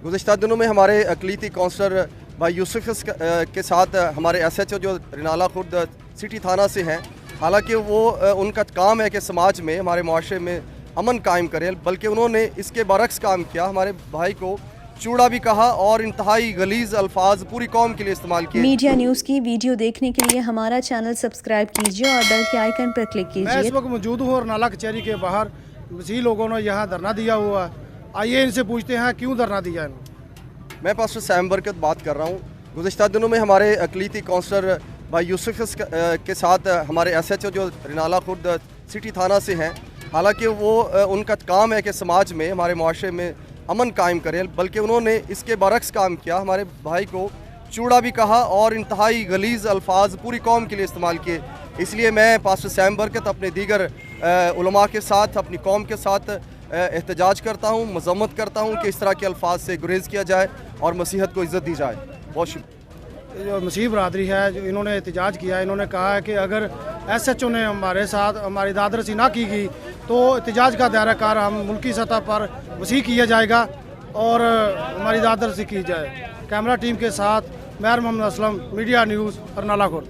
गुज़िश्ता दिनों में हमारे अक़लीती काउंसलर भाई यूसुफ के साथ हमारे SHO जो रिनाला खुर्द सिटी थाना से हैं, हालांकि वो उनका काम है कि समाज में हमारे माशरे में अमन कायम करें, बल्कि उन्होंने इसके बरक्स काम किया। हमारे भाई को चूड़ा भी कहा और इंतहाई गलीज़ अल्फाज पूरी कौम के लिए इस्तेमाल किए। मीडिया न्यूज़ की वीडियो देखने के लिए हमारा चैनल सब्सक्राइब कीजिए और बेल के आइकन पर क्लिक कीजिए। मैं इस वक्त मौजूद हूँ और नाला कचहरी के बाहर वसी लोगों ने यहाँ धरना दिया हुआ है। आइए इनसे पूछते हैं क्यों धरना दिया इन्होंने। मैं पास्टर सैम बरकत बात कर रहा हूँ। गुज़िश्ता दिनों में हमारे अक़लीती काउंसलर भाई यूसुफ के साथ हमारे SHO जो रिनाला खुर्द सिटी थाना से हैं, हालांकि वो उनका काम है कि समाज में हमारे माशरे में अमन कायम करें, बल्कि उन्होंने इसके बरक्स काम किया। हमारे भाई को चूड़ा भी कहा और इंतहाई गलीज़ अल्फाज पूरी कौम के लिए इस्तेमाल किए। इसलिए मैं पास्टर सैम बरकत अपने दीगर उलमा के साथ अपनी कौम के साथ एहतजाज करता हूँ, मज़म्मत करता हूँ कि इस तरह के अल्फाज से गुरेज़ किया जाए और मसीहत को इज़्ज़त दी जाए। बहुत शुक्रिया। जो मसीह बरादरी है जो इन्होंने एहतजाज किया, इन्होंने कहा है कि अगर SHO ने हमारे साथ हमारी दादरसी ना की गई तो एहतजाज का दायरा कार हम मुल्की सतह पर वसी किया जाएगा और हमारी दादरसी की जाए। कैमरा टीम के साथ मैं मोहम्मद असलम, मीडिया न्यूज़, रिनाला खुर्द।